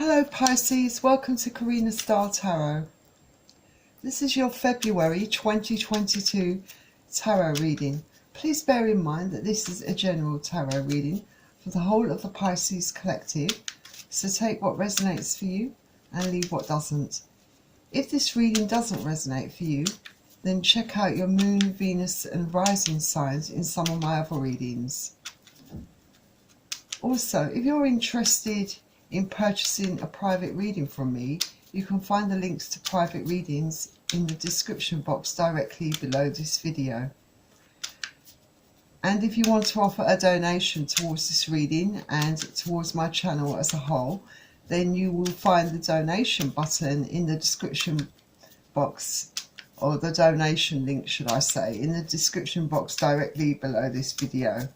Hello Pisces, welcome to Karina Tarot. This is your February 2022 tarot reading. Please bear in mind that this is a general tarot reading for the whole of the Pisces collective, so take what resonates for you and leave what doesn't. If this reading doesn't resonate for you, then check out your moon, Venus and rising signs in some of my other readings. Also, if you're interested in purchasing a private reading from me, you can find the links to private readings in the description box directly below this video. And if you want to offer a donation towards this reading and towards my channel as a whole, then you will find the donation button in the description box, or the donation link should I say, in the description box directly below this video.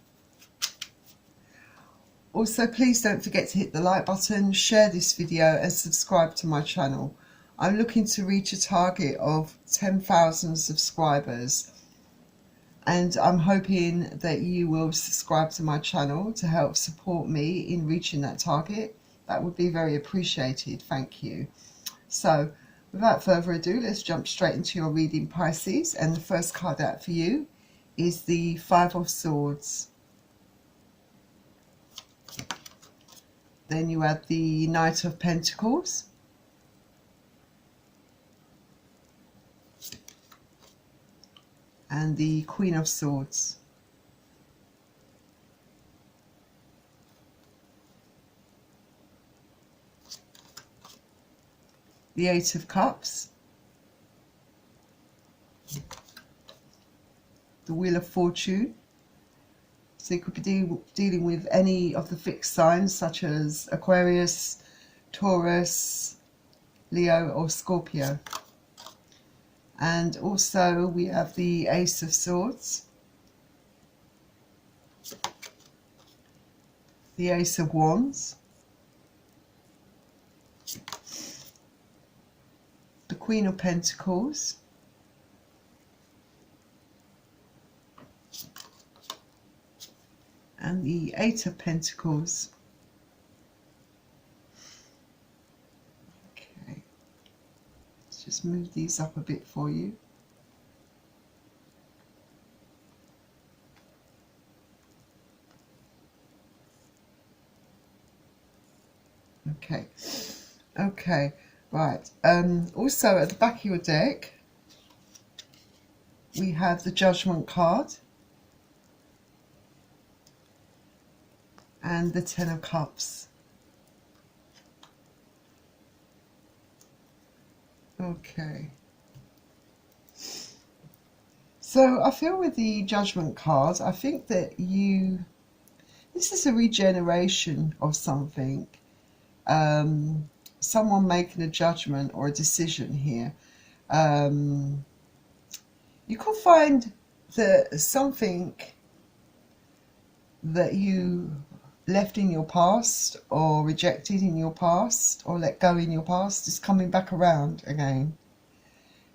Also, please don't forget to hit the like button, share this video and subscribe to my channel. I'm looking to reach a target of 10,000 subscribers, and I'm hoping that you will subscribe to my channel to help support me in reaching that target. That would be very appreciated, thank you. So without further ado, let's jump straight into your reading, Pisces, and the first card out for you is the Five of Swords. Then you have the Knight of Pentacles, and the Queen of Swords. The Eight of Cups, the Wheel of Fortune. So you could be dealing with any of the fixed signs such as Aquarius, Taurus, Leo or Scorpio. And also we have the Ace of Swords, the Ace of Wands, the Queen of Pentacles, and the Eight of Pentacles. Okay, let's just move these up a bit for you. Okay, right. Also at the back of your deck we have the Judgment card and the Ten of Cups. Okay. So I feel with the Judgment card, I think that this is a regeneration of something. Someone making a judgment or a decision here. You could find that something that you left in your past or rejected in your past or let go in your past is coming back around again.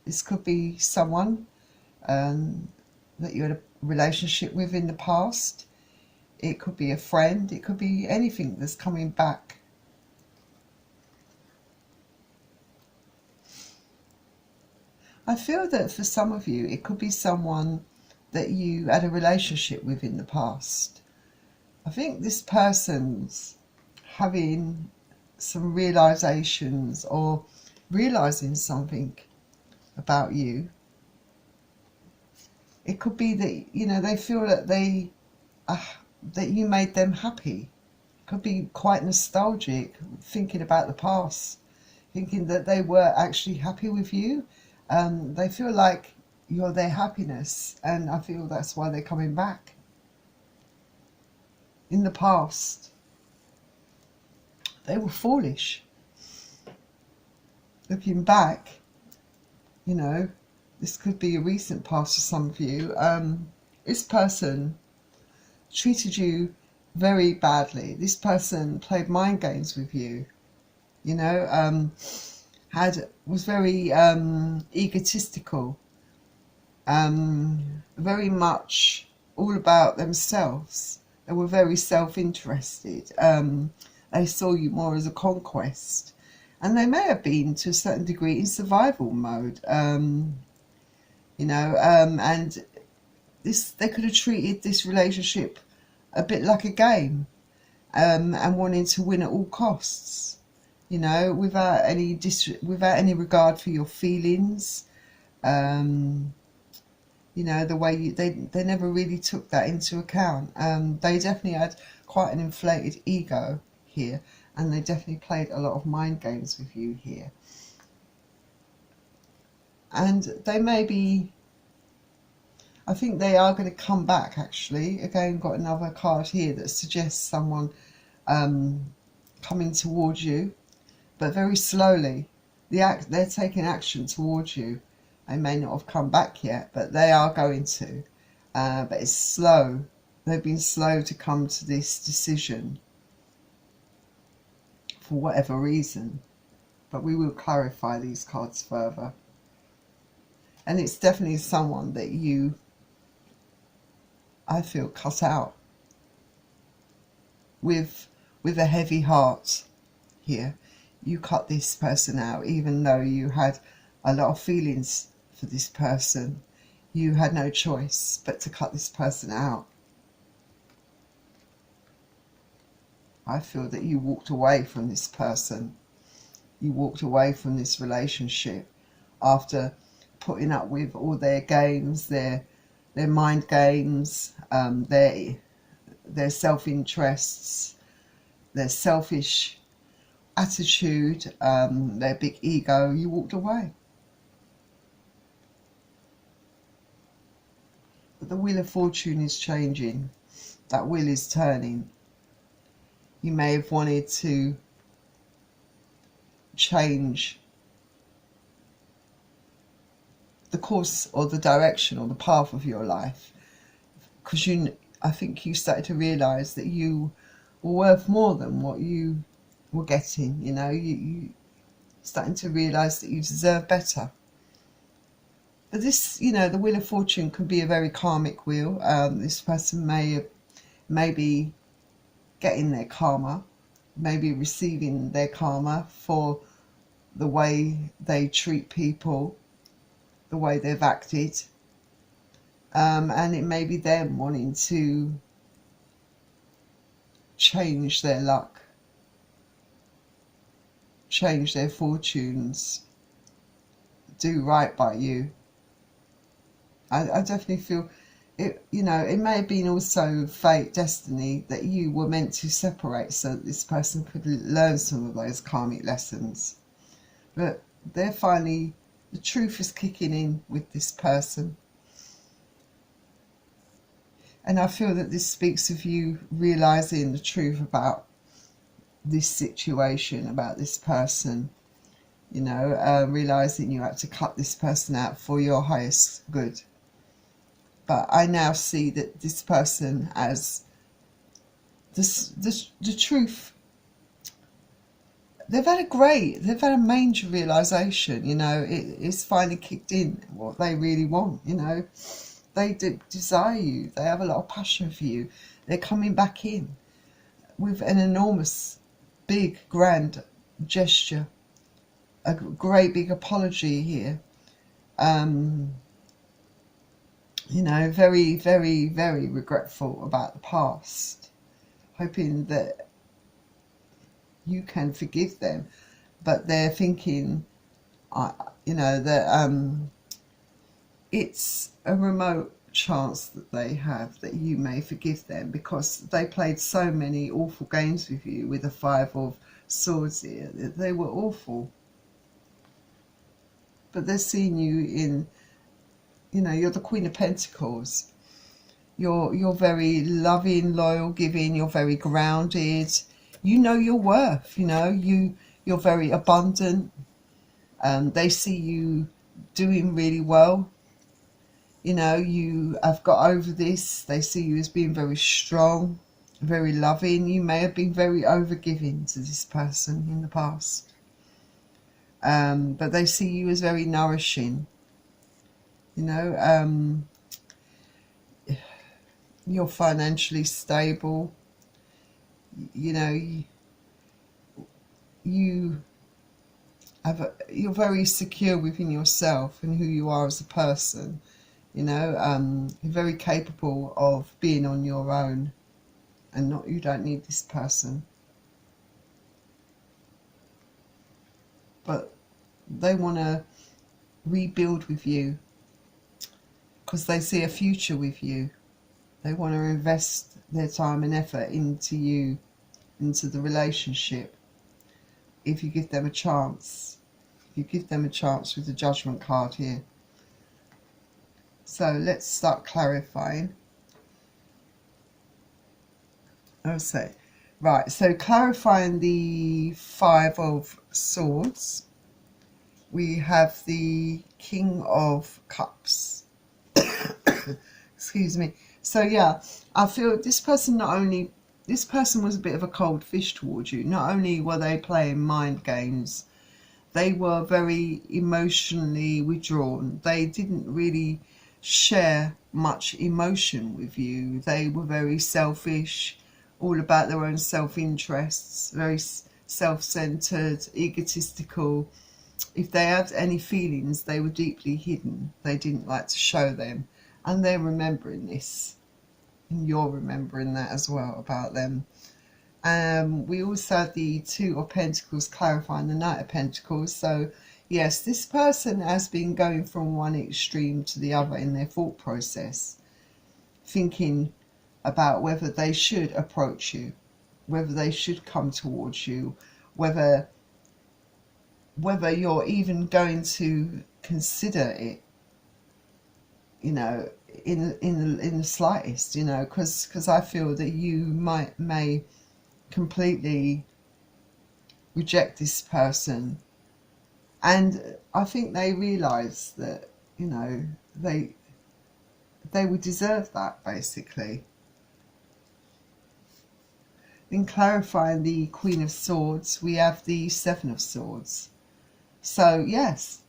This could be someone that you had a relationship with in the past. It could be a friend. It could be anything that's coming back. I feel that for some of you it could be someone that you had a relationship with in the past. I think this person's having some realizations or realizing something about you. It could be that, you know, they feel that that you made them happy. It could be quite nostalgic, thinking about the past, thinking that they were actually happy with you. They feel like you're their happiness, and I feel that's why they're coming back. In the past, they were foolish. Looking back, you know, this could be a recent past for some of you. This person treated you very badly. This person played mind games with you, you know, was very egotistical, very much all about themselves. They were very self-interested, and they saw you more as a conquest. And they may have been, to a certain degree, in survival mode. You know, and they could have treated this relationship a bit like a game, and wanting to win at all costs, you know, without any regard for your feelings. You know, the way they never really took that into account. They definitely had quite an inflated ego here, and they definitely played a lot of mind games with you here. And they may be, I think they are going to come back, actually. Again, got another card here that suggests someone coming towards you, but very slowly. They're taking action towards you. They may not have come back yet, but they are going to. But it's slow. They've been slow to come to this decision for whatever reason. But we will clarify these cards further. And it's definitely someone that you, I feel, cut out with a heavy heart here. You cut this person out, even though you had a lot of feelings for this person. You had no choice but to cut this person out. I feel that you walked away from this person. You walked away from this relationship after putting up with all their games, their mind games, their self-interests, their selfish attitude, their big ego. You walked away. But the wheel of fortune is changing. That wheel is turning. You may have wanted to change the course or the direction or the path of your life, because I think you started to realize that you were worth more than what you were getting. You know, you starting to realize that you deserve better. But this, you know, the wheel of fortune can be a very karmic wheel. This person may be getting their karma, maybe receiving their karma for the way they treat people, the way they've acted, and it may be them wanting to change their luck, change their fortunes, do right by you. I definitely feel it, you know, it may have been also fate, destiny, that you were meant to separate so that this person could learn some of those karmic lessons. But they're finally, the truth is kicking in with this person. And I feel that this speaks of you realising the truth about this situation, about this person. You know, realising you had to cut this person out for your highest good. But I now see that this person as the truth. They've had a major realisation, you know, it's finally kicked in what they really want, you know. They desire you, they have a lot of passion for you. They're coming back in with an enormous, big, grand gesture, a great big apology here. You know, very, very, very regretful about the past, hoping that you can forgive them. But they're thinking, you know, that it's a remote chance that they have that you may forgive them, because they played so many awful games with you with the 5 of Swords here. They were awful. But they're seeing you in, you know, you're the Queen of Pentacles. You're very loving, loyal, giving. You're very grounded. You know your worth. You know you're very abundant. They see you doing really well. You know, you have got over this. They see you as being very strong, very loving. You may have been very overgiving to this person in the past. But they see you as very nourishing. You know, you're financially stable. You know, you're very secure within yourself and who you are as a person. You know, you're very capable of being on your own, and you don't need this person. But they want to rebuild with you because they see a future with you. They want to invest their time and effort into you, into the relationship, if you give them a chance. You give them a chance with the Judgment card here. So let's start clarifying. I'll say, right, so clarifying the Five of Swords, we have the King of Cups. Excuse me. So yeah, I feel this person was a bit of a cold fish towards you. Not only were they playing mind games, they were very emotionally withdrawn. They didn't really share much emotion with you. They were very selfish, all about their own self-interests, very self-centered, egotistical. If they had any feelings, they were deeply hidden. They didn't like to show them. And they're remembering this. And you're remembering that as well about them. We also have the Two of Pentacles clarifying the Knight of Pentacles. So yes, this person has been going from one extreme to the other in their thought process, thinking about whether they should approach you, whether they should come towards you, whether you're even going to consider it, you know, in the slightest, you know, because I feel that you may completely reject this person, and I think they realise that, you know, they would deserve that, basically. In clarifying the Queen of Swords, we have the Seven of Swords. So yes,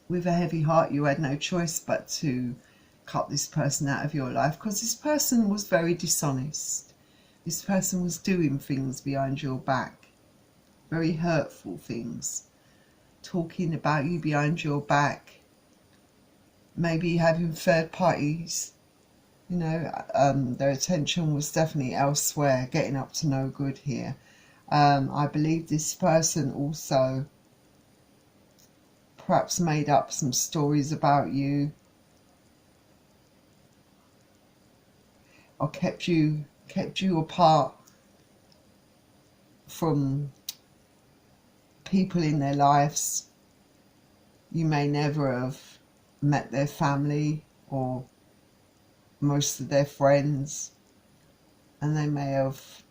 with a heavy heart, you had no choice but to cut this person out of your life, because this person was very dishonest. This person was doing things behind your back, very hurtful things, talking about you behind your back, maybe having third parties, you know, their attention was definitely elsewhere, getting up to no good here. I believe this person also perhaps made up some stories about you, or kept you apart from people in their lives. You may never have met their family or most of their friends, and they may have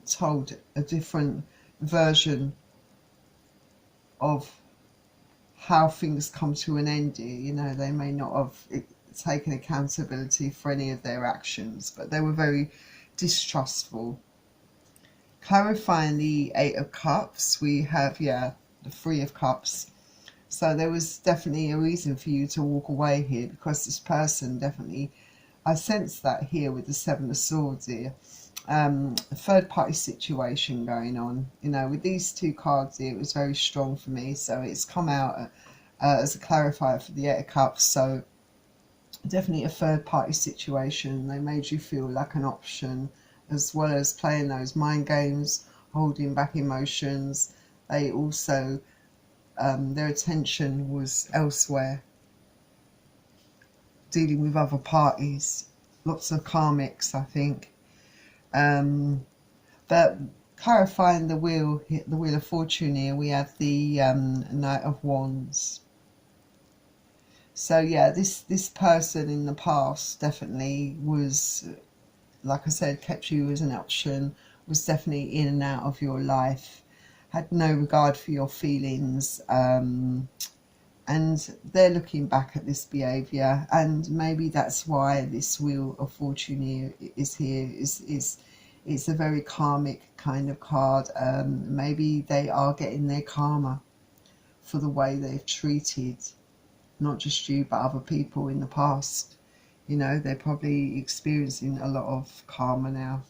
told a different version of how things come to an end here. You know, they may not have taken accountability for any of their actions, but they were very distrustful. Clarifying the Eight of Cups, we have, yeah, the Three of Cups. So there was definitely a reason for you to walk away here, because this person definitely, I sense that here with the Seven of Swords here. A third party situation going on, you know, with these two cards here. It was very strong for me, so it's come out as a clarifier for the Eight of Cups. So definitely a third party situation. They made you feel like an option, as well as playing those mind games, holding back emotions. They also their attention was elsewhere, dealing with other parties, lots of karmics, I think. But clarifying the Wheel of Fortune here, we have the Knight of Wands. So yeah, this person in the past definitely was, like I said, kept you as an option, was definitely in and out of your life, had no regard for your feelings, and they're looking back at this behaviour, and maybe that's why this Wheel of Fortune is here. It's a very karmic kind of card. Maybe they are getting their karma for the way they've treated not just you but other people in the past. You know, they're probably experiencing a lot of karma now.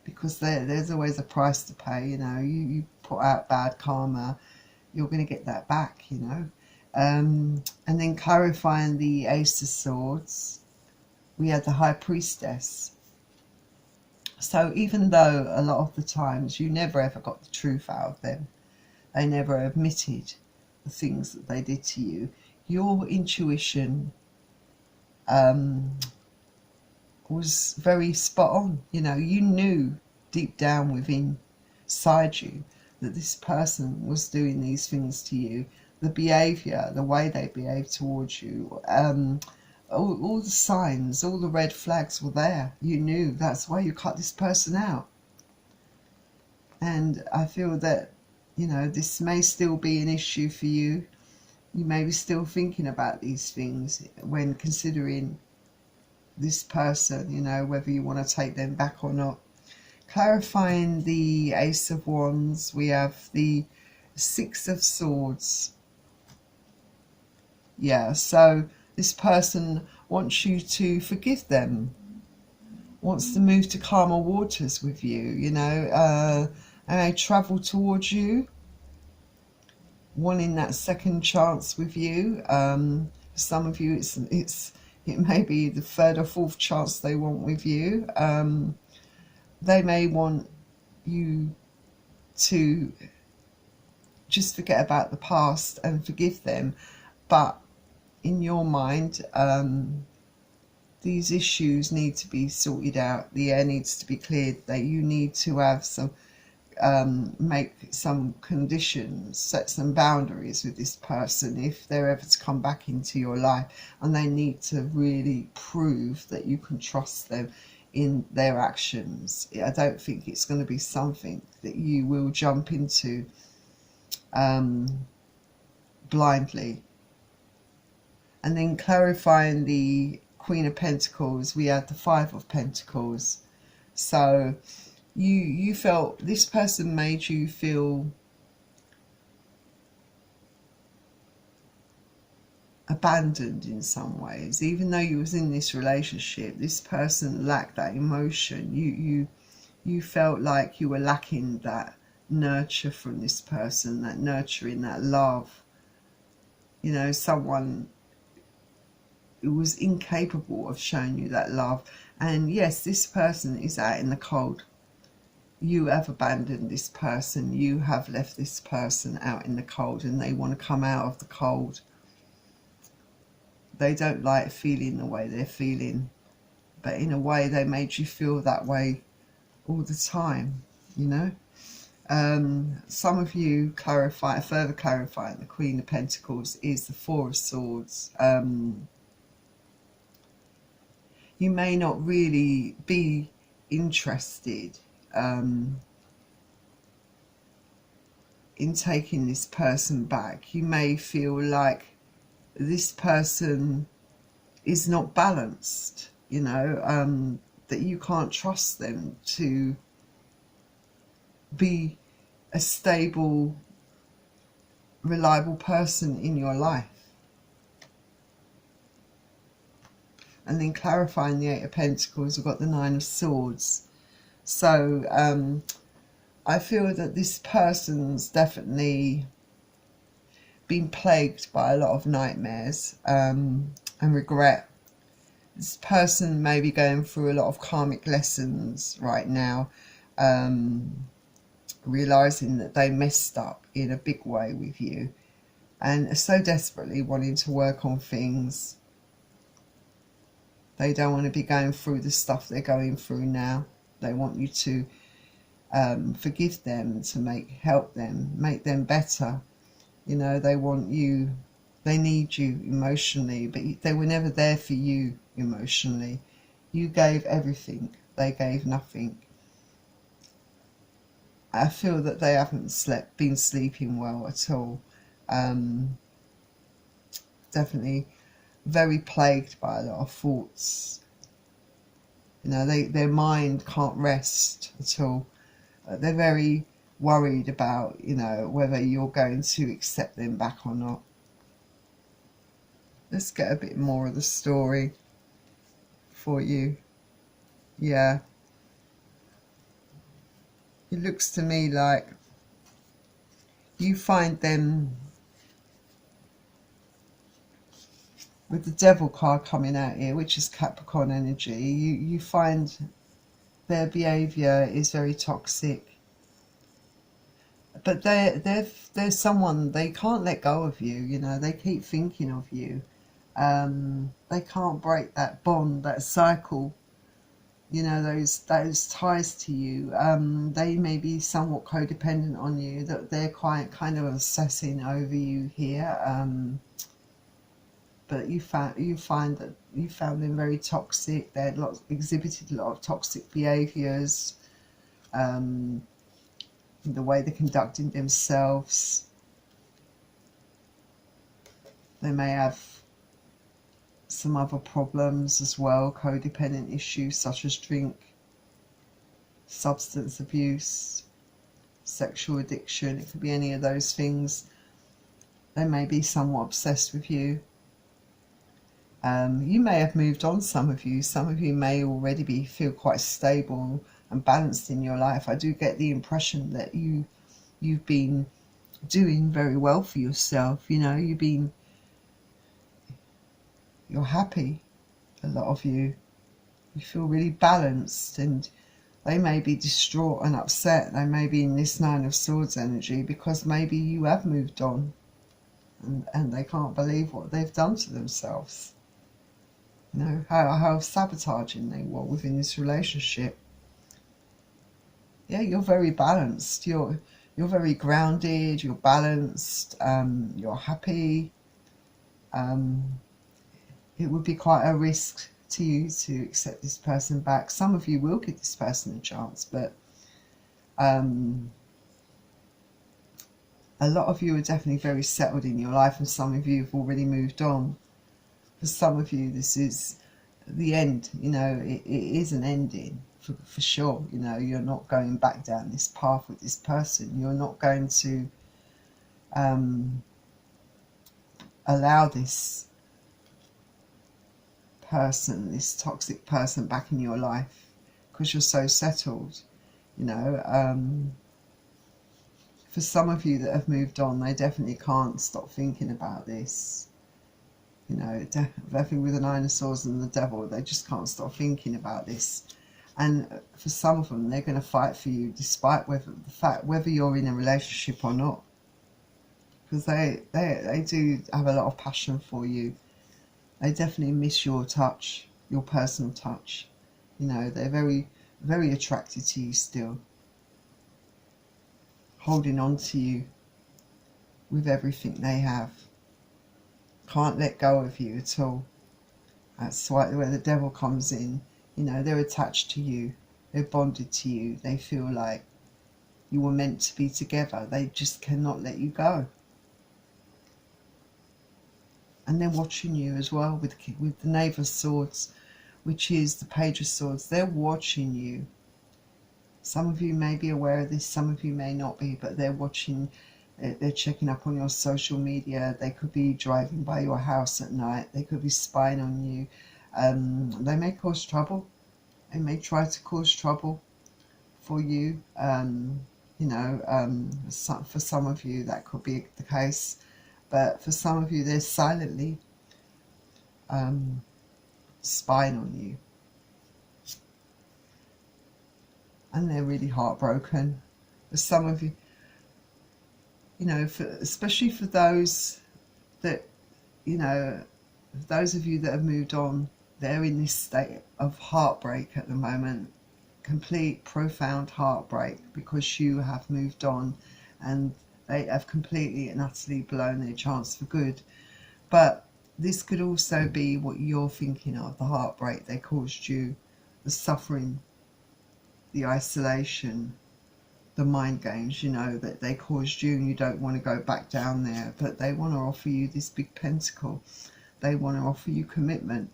because there's always a price to pay. You know, you put out bad karma, you're going to get that back, you know. And then clarifying the Ace of Swords, we had the High Priestess. So even though a lot of the times you never ever got the truth out of them, they never admitted the things that they did to you, your intuition was very spot on. You know, you knew deep down within inside you that this person was doing these things to you. The behaviour, the way they behaved towards you, all the signs, all the red flags were there. You knew that's why you cut this person out. And I feel that, you know, this may still be an issue for you. You may be still thinking about these things when considering this person, you know, whether you want to take them back or not. Clarifying the Ace of Wands, we have the Six of Swords. Yeah, so this person wants you to forgive them, wants to move to calmer waters with you, you know, and they travel towards you, wanting that second chance with you. For some of you, it may be the third or fourth chance they want with you. They may want you to just forget about the past and forgive them, but in your mind, these issues need to be sorted out. The air needs to be cleared. That you need to have some, make some conditions, set some boundaries with this person if they're ever to come back into your life, and they need to really prove that you can trust them in their actions. I don't think it's going to be something that you will jump into blindly. And then clarifying the Queen of Pentacles, we had the Five of Pentacles. So you felt this person made you feel abandoned in some ways. Even though you was in this relationship, this person lacked that emotion. You felt like you were lacking that nurture from this person, that nurturing, that love. You know, someone who was incapable of showing you that love. And yes, this person is out in the cold. You have abandoned this person. You have left this person out in the cold, and they want to come out of the cold. They don't like feeling the way they're feeling, but in a way they made you feel that way all the time, you know. Some of you further clarifying the Queen of Pentacles is the Four of Swords. You may not really be interested in taking this person back. You may feel like this person is not balanced, you know, that you can't trust them to be a stable, reliable person in your life. And then clarifying the Eight of Pentacles, we've got the Nine of Swords. So I feel that this person's definitely been plagued by a lot of nightmares and regret. This person may be going through a lot of karmic lessons right now, realising that they messed up in a big way with you, and are so desperately wanting to work on things. They don't want to be going through the stuff they're going through now. They want you to forgive them, to help them, make them better. You know, they want you, they need you emotionally, but they were never there for you emotionally. You gave everything, they gave nothing. I feel that they haven't been sleeping well at all. Definitely very plagued by a lot of thoughts. You know, their mind can't rest at all. They're very worried about, you know, whether you're going to accept them back or not. Let's get a bit more of the story for you. Yeah. It looks to me like you find them, with the Devil card coming out here, which is Capricorn energy, you find their behaviour is very toxic. But they're someone, they can't let go of you, you know, they keep thinking of you. They can't break that bond, that cycle, you know, those ties to you. They may be somewhat codependent on you, that they're quite kind of obsessing over you here. But you find that you found them very toxic. They exhibited a lot of toxic behaviours. The way they're conducting themselves. They may have some other problems as well, codependent issues such as drink, substance abuse, sexual addiction. It could be any of those things. They may be somewhat obsessed with you. You may have moved on, some of you. Some of you may already feel quite stable and balanced in your life. I do get the impression that you've been doing very well for yourself. You know, you're happy. A lot of you feel really balanced, and they may be distraught and upset. They may be in this Nine of Swords energy because maybe you have moved on, and they can't believe what they've done to themselves. You know, how sabotaging they were within this relationship. Yeah, you're very balanced. You're very grounded. You're balanced. You're happy. It would be quite a risk to you to accept this person back. Some of you will give this person a chance, but a lot of you are definitely very settled in your life, and some of you have already moved on. For some of you, this is the end. You know, it is an ending for sure. You know, you're not going back down this path with this person. You're not going to allow this person, this toxic person, back in your life because you're so settled. You know, for some of you that have moved on, they definitely can't stop thinking about this. You know, definitely with the Nine of Swords and the Devil, they just can't stop thinking about this. And for some of them, they're going to fight for you despite whether you're in a relationship or not, because they do have a lot of passion for you. They definitely miss your touch, your personal touch. You know, they're very, very attracted to you still, holding on to you with everything they have. Can't let go of you at all. That's where the Devil comes in. You know, they're attached to you. They're bonded to you. They feel like you were meant to be together. They just cannot let you go. And they're watching you as well with the Knave of Swords, which is the Page of Swords. They're watching you. Some of you may be aware of this, some of you may not be, but they're watching. They're checking up on your social media. They could be driving by your house at night. They could be spying on you. They may cause trouble. They may try to cause trouble for you. You know, for some of you that could be the case. But for some of you, they're silently spying on you. And they're really heartbroken. For some of you, you know, especially for those that, you know, those of you that have moved on, they're in this state of heartbreak at the moment. Complete, profound heartbreak because you have moved on and they have completely and utterly blown their chance for good. But this could also be what you're thinking of, the heartbreak they caused you, the suffering, the isolation, the mind games, you know, that they caused you, and you don't want to go back down there. But they want to offer you this big pentacle. They want to offer you commitment.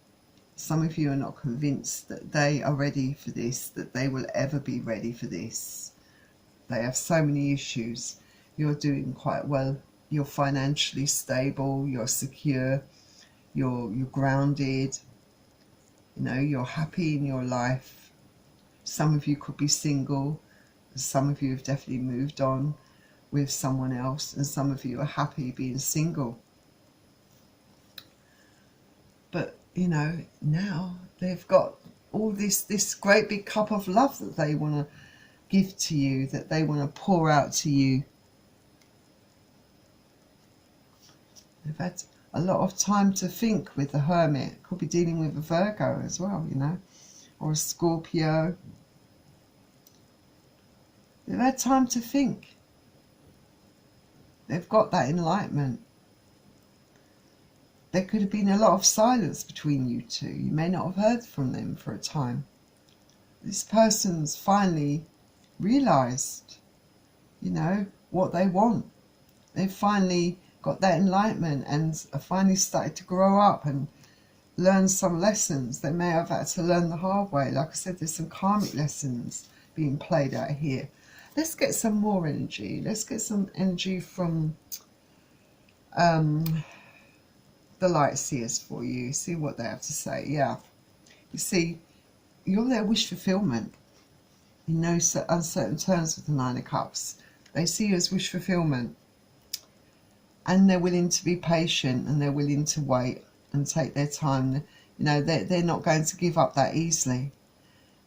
Some of you are not convinced that they are ready for this, that they will ever be ready for this. They have so many issues. You're doing quite well. You're financially stable. You're secure. You're grounded. You know, you're happy in your life. Some of you could be single. Some of you have definitely moved on with someone else, and some of you are happy being single. But, you know, now they've got all this great big cup of love that they want to give to you, that they want to pour out to you. They've had a lot of time to think with the Hermit. Could be dealing with a Virgo as well, you know, or a Scorpio. They've had time to think. They've got that enlightenment. There could have been a lot of silence between you two. You may not have heard from them for a time. This person's finally realised, you know, what they want. They've finally got that enlightenment and have finally started to grow up and learn some lessons they may have had to learn the hard way. Like I said, there's some karmic lessons being played out here. Let's get some more energy. Let's get some energy from the Light Seers for you. See what they have to say. Yeah. You see, you're their wish fulfillment. In no uncertain terms with the Nine of Cups. They see you as wish fulfillment. And they're willing to be patient, and they're willing to wait and take their time. You know, they're not going to give up that easily.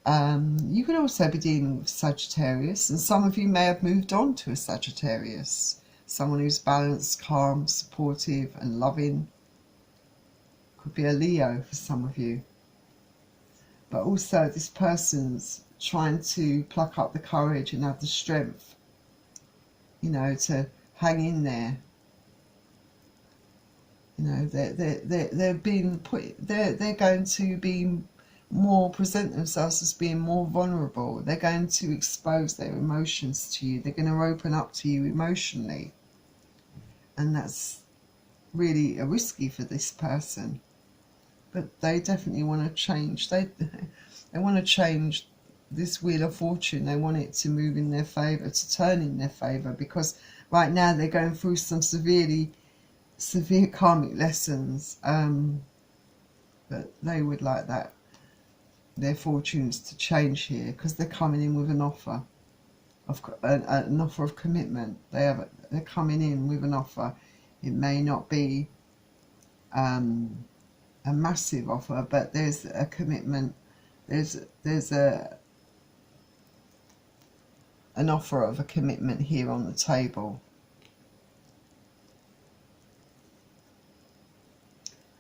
You could also be dealing with Sagittarius, and some of you may have moved on to a Sagittarius. Someone who's balanced, calm, supportive and loving. Could be a Leo for some of you. But also this person's trying to pluck up the courage and have the strength, you know, to hang in there. You know, they're being put. They're going to be more, present themselves as being more vulnerable. They're going to expose their emotions to you. They're going to open up to you emotionally, and that's really risky for this person. But they definitely want to change. They want to change this Wheel of Fortune. They want it to move in their favour, to turn in their favour, because right now they're going through some severe karmic lessons. But they would like that, their fortunes to change here, because they're coming in with an offer of an offer of commitment. They're coming in with an offer. It may not be a massive offer, but there's a commitment. There's an offer of a commitment here on the table.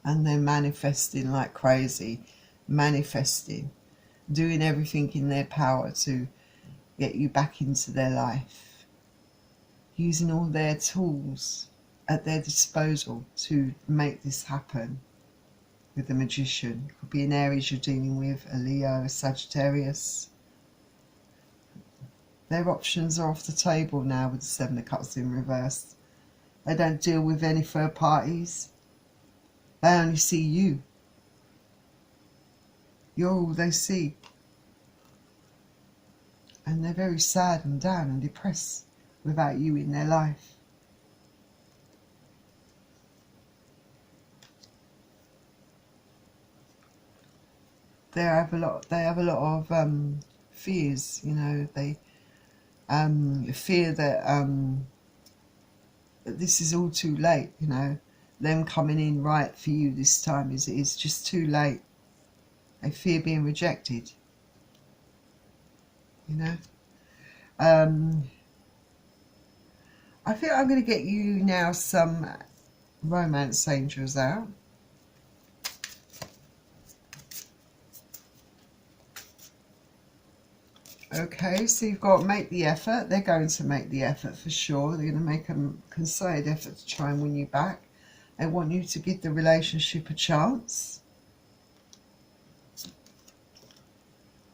And they're manifesting like crazy, manifesting, doing everything in their power to get you back into their life, using all their tools at their disposal to make this happen. With the Magician, it could be an Aries you're dealing with, a Leo, a Sagittarius. Their options are off the table now with the Seven of Cups in reverse. They don't deal with any third parties. They only see you. You're all they see. And they're very sad and down and depressed without you in their life. They have a lot of fears, you know. They fear that this is all too late, you know. Them coming in right for you this time is just too late. They fear being rejected, you know. I think I'm going to get you now some romance angels out. Okay, so you've got make the effort. They're going to make the effort for sure. They're going to make a concerted effort to try and win you back. They want you to give the relationship a chance.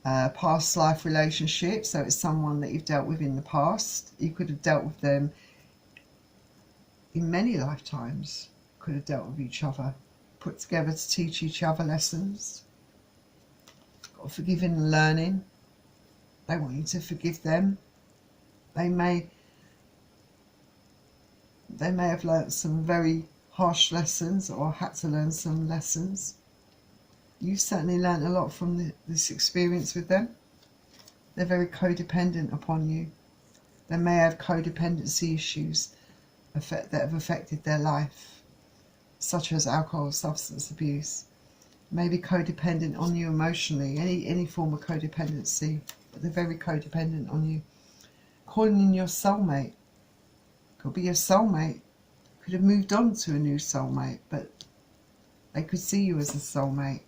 Past life relationship, so it's someone that you've dealt with in the past. You could have dealt with them in many lifetimes. Could have dealt with each other, put together to teach each other lessons. Got forgiving and learning. They want you to forgive them. They may have learnt some very harsh lessons or had to learn some lessons. You've certainly learnt a lot from this experience with them. They're very codependent upon you. They may have codependency issues that have affected their life, such as alcohol, substance abuse. Maybe codependent on you emotionally, any form of codependency, but they're very codependent on you. Calling in your soulmate. Could be your soulmate. Could have moved on to a new soulmate, but they could see you as a soulmate.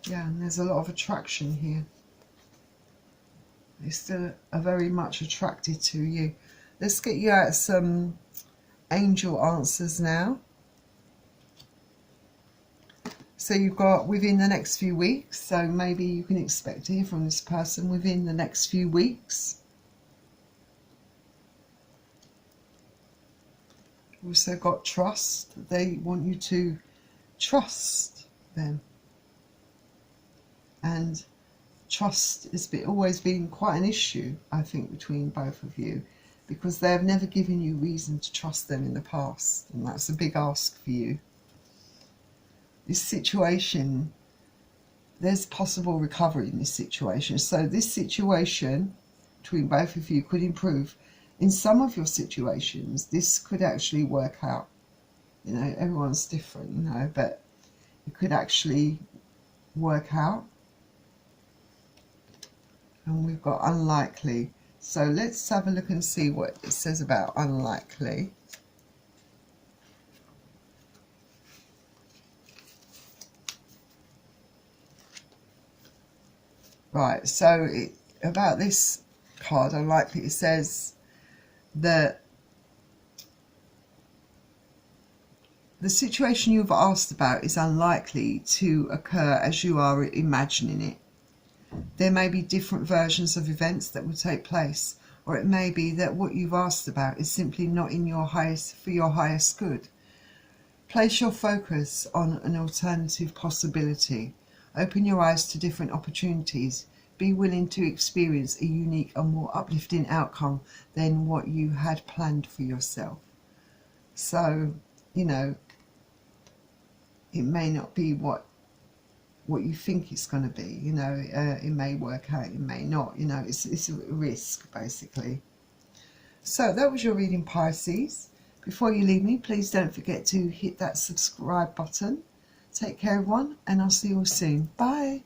Yeah, and there's a lot of attraction here. They still are very much attracted to you. Let's get you out some angel answers now. So you've got within the next few weeks. So maybe you can expect to hear from this person within the next few weeks. Also got trust. They want you to trust them. And trust has always been quite an issue, I think, between both of you, because they have never given you reason to trust them in the past, and that's a big ask for you. This situation, there's possible recovery in this situation. So this situation between both of you could improve. In some of your situations, this could actually work out. You know, everyone's different, you know, but it could actually work out. And we've got unlikely. So let's have a look and see what it says about unlikely. Right, so about this card, unlikely, it says that the situation you've asked about is unlikely to occur as you are imagining it. There may be different versions of events that will take place, or it may be that what you've asked about is simply not in your for your highest good. Place your focus on an alternative possibility. Open your eyes to different opportunities. Be willing to experience a unique and more uplifting outcome than what you had planned for yourself. So, you know, it may not be what you think it's going to be, you know. It may work out, it may not, you know. It's a risk, basically. So that was your reading, Pisces. Before you leave me, please don't forget to hit that subscribe button. Take care, everyone, and I'll see you all soon. Bye.